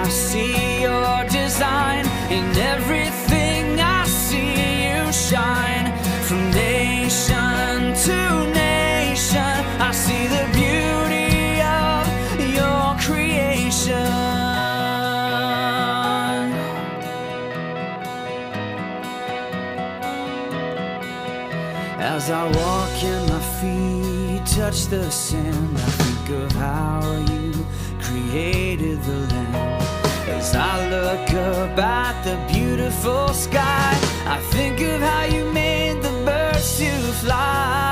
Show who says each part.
Speaker 1: I see your design. In everything I see you shine. From nation to nation, I see the beauty of your creation. As I walk and my feet touch the sand, I think of how you created the land. As I look up at the beautiful sky, I think of how you made the birds to fly.